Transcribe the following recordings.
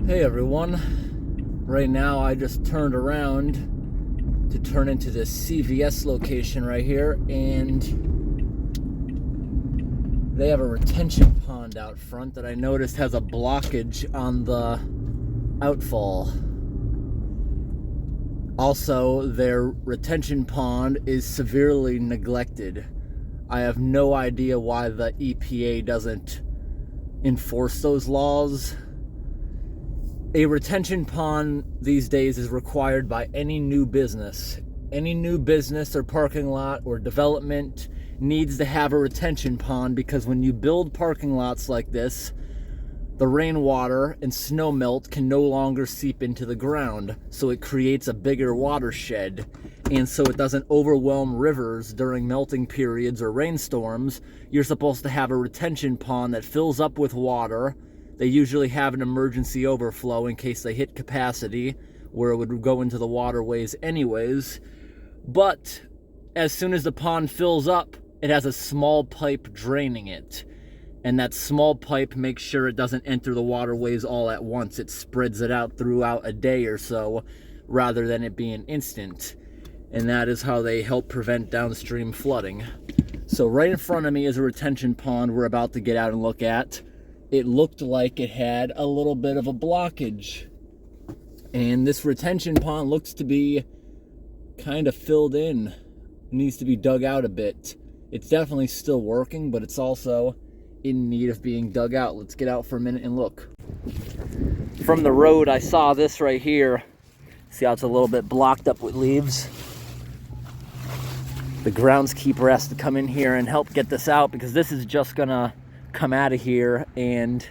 Hey everyone, right now I just turned around to turn into this CVS location right here, and they have a retention pond out front that I noticed has a blockage on the outfall. Also, their retention pond is severely neglected. I have no idea why the EPA doesn't enforce those laws. A retention pond these days is required by any new business. Any new business or parking lot or development needs to have a retention pond, because when you build parking lots like this, the rainwater and snow melt can no longer seep into the ground, so it creates a bigger watershed. And so it doesn't overwhelm rivers during melting periods or rainstorms, you're supposed to have a retention pond that fills up with water. They usually have an emergency overflow in case they hit capacity, where it would go into the waterways anyways. But as soon as the pond fills up, it has a small pipe draining it. And that small pipe makes sure it doesn't enter the waterways all at once. It spreads it out throughout a day or so, rather than it being instant. And that is how they help prevent downstream flooding. So right in front of me is a retention pond we're about to get out and look at. It looked like it had a little bit of a blockage. And this retention pond looks to be kind of filled in. It needs to be dug out a bit. It's definitely still working, but it's also in need of being dug out. Let's get out for a minute and look. From the road, I saw this right here. See how it's a little bit blocked up with leaves? The groundskeeper has to come in here and help get this out, because this is just gonna come out of here and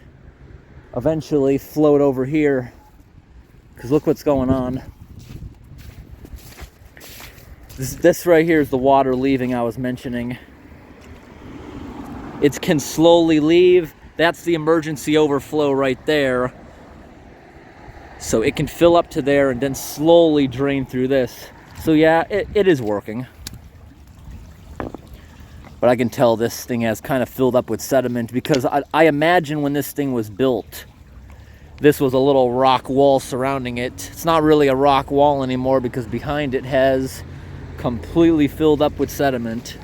eventually float over here, because look what's going on. This right here is the water leaving I was mentioning. It can slowly leave. That's the emergency overflow right there. So it can fill up to there and then slowly drain through this. So yeah, it is working. But I can tell this thing has kind of filled up with sediment, because I imagine when this thing was built, this was a little rock wall surrounding it. It's not really a rock wall anymore, because behind it has completely filled up with sediment.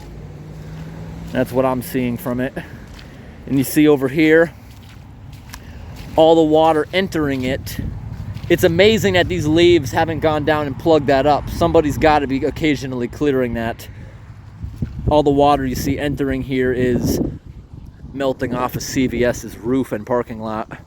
That's what I'm seeing from it. And you see over here, all the water entering it. It's amazing that these leaves haven't gone down and plugged that up. Somebody's got to be occasionally clearing that. All the water you see entering here is melting off of CVS's roof and parking lot.